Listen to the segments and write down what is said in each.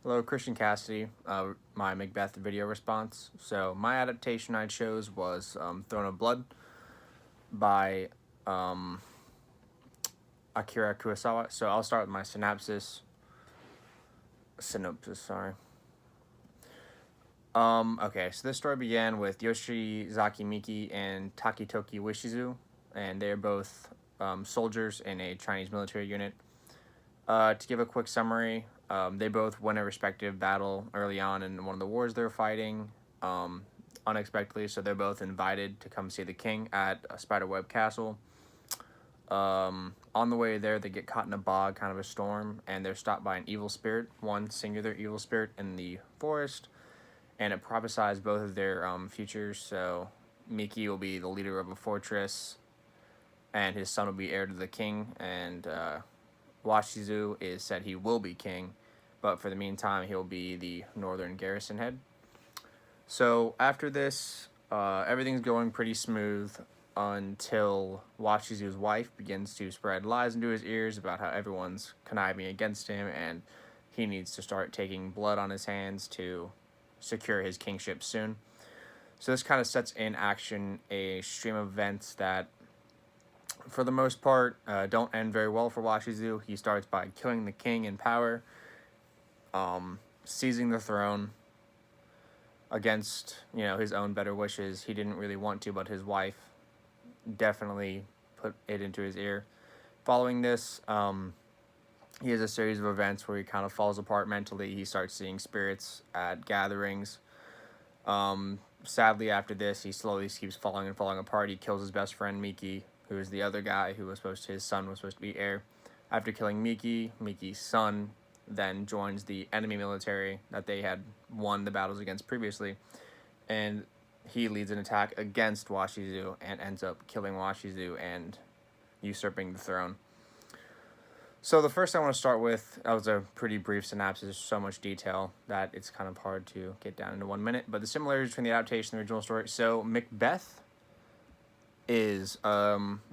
Hello, Christian Cassidy. My Macbeth video response. So my adaptation I chose was Throne of Blood by um, Akira Kurosawa. So I'll start with my synopsis. Sorry. Okay, so this story began with Yoshizaki Miki and Takitoki Wishizu, and they're both soldiers in a Chinese military unit. To give a quick summary, they both won a respective battle early on in one of the wars they were fighting, unexpectedly. So they're both invited to come see the king at a Spiderweb Castle. On the way there, they get caught in a bog, kind of a storm, and they're stopped by an evil spirit, one singular evil spirit in the forest, and it prophesies both of their futures. So Miki will be the leader of a fortress, and his son will be heir to the king, and Washizu is said he will be king, but for the meantime, he'll be the northern garrison head. So after this, everything's going pretty smooth until Washizu's wife begins to spread lies into his ears about how everyone's conniving against him and he needs to start taking blood on his hands to secure his kingship soon. So this kind of sets in action a stream of events that, for the most part, don't end very well for Washizu. He starts by killing the king in power, seizing the throne against, his own better wishes. He didn't really want to, but his wife definitely put it into his ear. Following this, he has a series of events where he kind of falls apart mentally. He starts seeing spirits at gatherings. Sadly, after this, he slowly keeps falling apart. He kills his best friend, Miki, who is the other guy who was his son was supposed to be heir. After killing Miki, Miki's son then joins the enemy military that they had won the battles against previously, and he leads an attack against Washizu and ends up killing Washizu and usurping the throne. So the first I want to start with, that was a pretty brief synopsis, so much detail that it's kind of hard to get down into 1 minute, but the similarities between the adaptation and the original story. So Macbeth is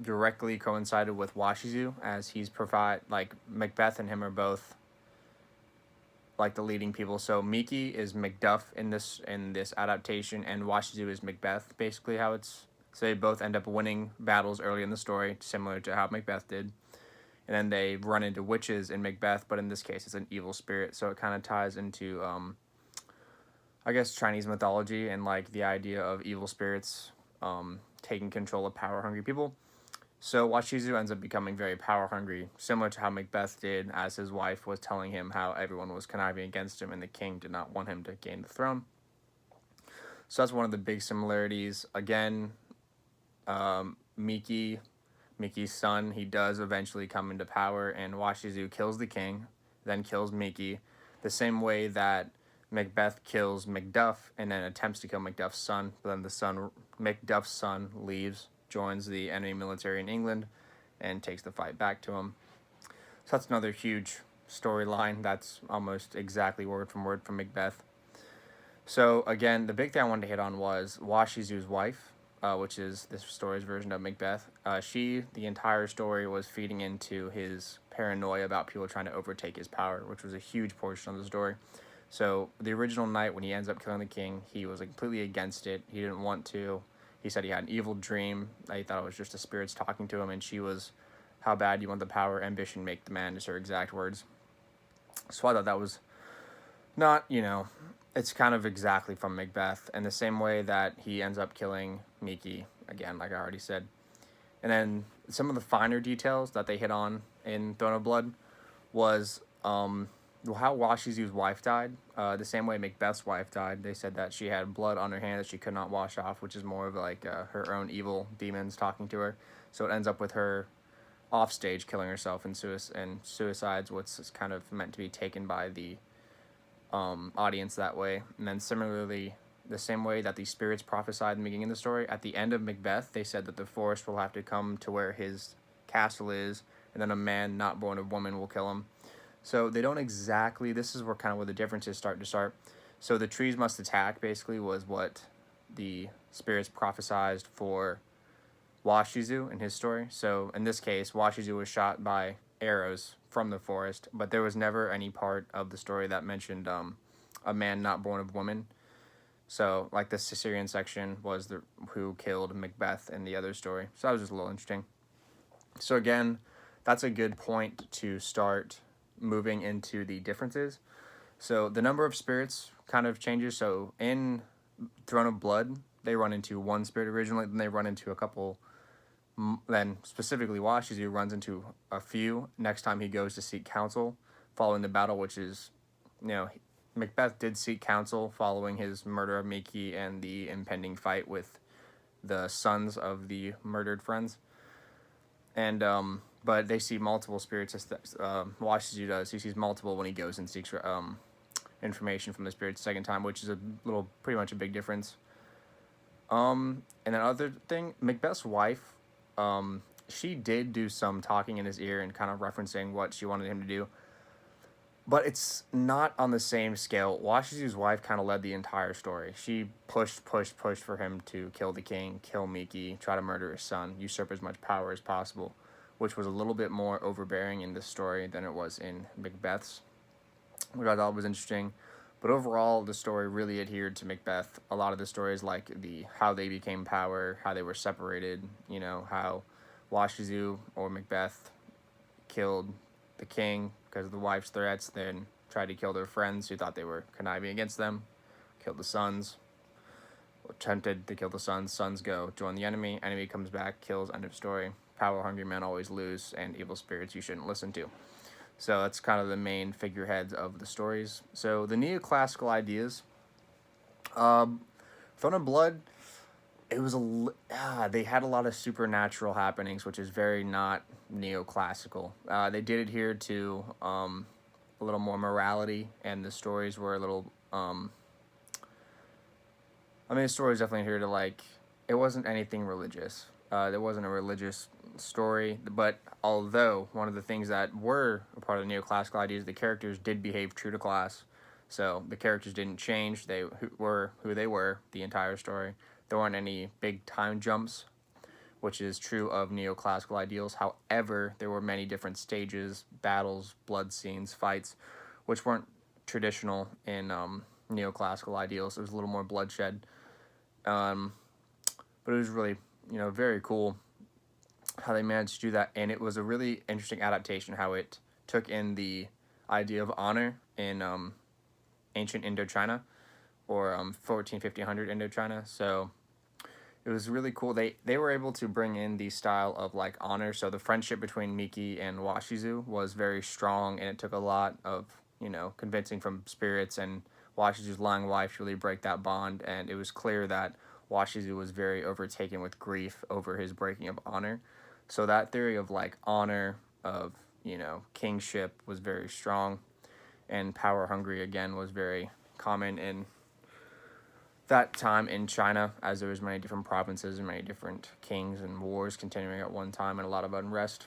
directly coincided with Washizu, as he's Macbeth and him are both like the leading people. So Miki is Macduff in this adaptation, and Washizu is Macbeth, basically how it's. So they both end up winning battles early in the story, similar to how Macbeth did. And then they run into witches in Macbeth, but in this case it's an evil spirit. So it kind of ties into, I guess, Chinese mythology and like the idea of evil spirits taking control of power-hungry people. So Washizu ends up becoming very power-hungry, similar to how Macbeth did, as his wife was telling him how everyone was conniving against him and the king did not want him to gain the throne. So that's one of the big similarities. Again, Miki's son, he does eventually come into power, and Washizu kills the king, then kills Miki, the same way that Macbeth kills Macduff and then attempts to kill Macduff's son, but then Macduff's son leaves, joins the enemy military in England, and takes the fight back to him. So that's another huge storyline that's almost exactly word from Macbeth. So again, the big thing I wanted to hit on was Washizu's wife, which is this story's version of Macbeth. The entire story was feeding into his paranoia about people trying to overtake his power, which was a huge portion of the story. So the original night when he ends up killing the king, he was completely against it. He didn't want to. He said he had an evil dream. He thought it was just the spirits talking to him, and she was, "How bad you want the power, ambition make the man," is her exact words. So I thought that was not, it's kind of exactly from Macbeth, in the same way that he ends up killing Miki, again, like I already said. And then some of the finer details that they hit on in Throne of Blood was how Washizu's wife died. The same way Macbeth's wife died. They said that she had blood on her hand that she could not wash off, which is more of like her own evil demons talking to her. So it ends up with her off stage killing herself and suicides, what's kind of meant to be taken by the audience that way. And then similarly, the same way that the spirits prophesied in the beginning of the story, at the end of Macbeth, they said that the forest will have to come to where his castle is, and then a man not born of woman will kill him. So they don't exactly, this is where the differences start. So the trees must attack, basically, was what the spirits prophesied for Washizu in his story. So in this case, Washizu was shot by arrows from the forest, but there was never any part of the story that mentioned a man not born of woman. So, like the Caesarean section was the who killed Macbeth in the other story. So that was just a little interesting. So again, that's a good point to start moving into the differences. So the number of spirits kind of changes. So in Throne of Blood, they run into one spirit originally, then they run into a couple. Then specifically, Washizu runs into a few next time he goes to seek counsel following the battle, which is, you know, Macbeth did seek counsel following his murder of Miki and the impending fight with the sons of the murdered friends. And but they see multiple spirits. Washizu does. He sees multiple when he goes and seeks information from the spirits second time, which is pretty much a big difference. And then other thing, Macbeth's wife, she did do some talking in his ear and kind of referencing what she wanted him to do. But it's not on the same scale. Washizu's wife kind of led the entire story. She pushed for him to kill the king, kill Miki, try to murder his son, usurp as much power as possible, which was a little bit more overbearing in this story than it was in Macbeth's, which I thought was interesting. But overall, the story really adhered to Macbeth. A lot of the stories, like how they became power, how they were separated, how Washizu or Macbeth killed the king because of the wife's threats, then tried to kill their friends who thought they were conniving against them, killed the sons, attempted to kill the sons, sons go, join the enemy comes back, kills, end of story. Power-hungry men always lose, and evil spirits you shouldn't listen to. So that's kind of the main figureheads of the stories. So the neoclassical ideas, Throne of Blood, it was they had a lot of supernatural happenings, which is very not neoclassical. They did adhere to a little more morality, and the stories were a little. The stories definitely adhered to it wasn't anything religious. There wasn't a religious story, but although one of the things that were a part of the neoclassical ideas, the characters did behave true to class. So the characters didn't change. They were who they were the entire story. There weren't any big time jumps, which is true of neoclassical ideals. However, there were many different stages, battles, blood scenes, fights, which weren't traditional in neoclassical ideals. There was a little more bloodshed. But it was really, very cool how they managed to do that. And it was a really interesting adaptation, how it took in the idea of honor in ancient Indochina, or 1500 Indochina. So it was really cool. They were able to bring in the style of honor. So the friendship between Miki and Washizu was very strong, and it took a lot of convincing from spirits and Washizu's lying wife to really break that bond. And it was clear that Washizu was very overtaken with grief over his breaking of honor. So that theory of honor, of kingship, was very strong, and power hungry again was very common in that time in China, as there was many different provinces and many different kings and wars continuing at one time and a lot of unrest.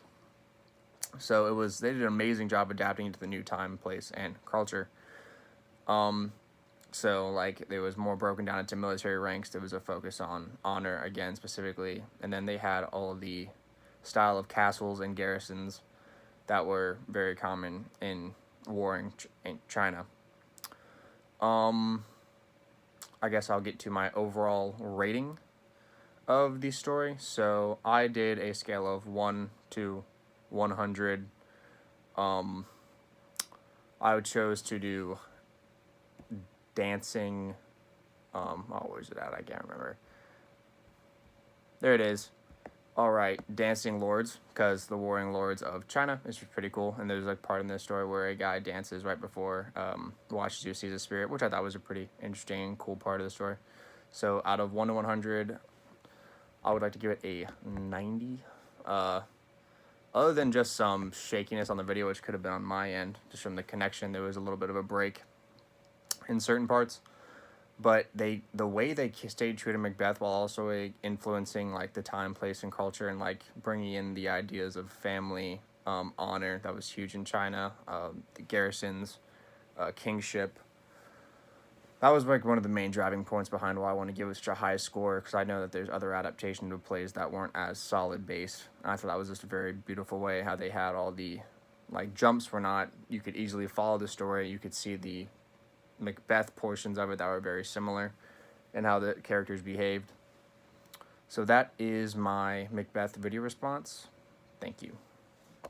So they did an amazing job adapting to the new time, place, and culture. So there was more broken down into military ranks. There was a focus on honor again specifically, and then they had all of the style of castles and garrisons that were very common in warring in China. I guess I'll get to my overall rating of the story. So I did a scale of 1 to 100. I chose to do dancing. Where's it at? I can't remember. There it is. All right, dancing lords, because the warring lords of China is pretty cool. And there's part in this story where a guy dances right before Washizu sees a spirit, which I thought was a pretty interesting and cool part of the story. So out of 1 to 100, I would like to give it a 90. Other than just some shakiness on the video, which could have been on my end, just from the connection, there was a little bit of a break in certain parts. But the way they stayed true to Macbeth while also influencing the time, place, and culture, and bringing in the ideas of family, honor, that was huge in China, the garrisons, kingship. That was one of the main driving points behind why I want to give it such a high score, because I know that there's other adaptations of plays that weren't as solid based. And I thought that was just a very beautiful way how they had all the like jumps were not. You could easily follow the story. You could see the Macbeth portions of it that were very similar and how the characters behaved. So that is my Macbeth video response. Thank you.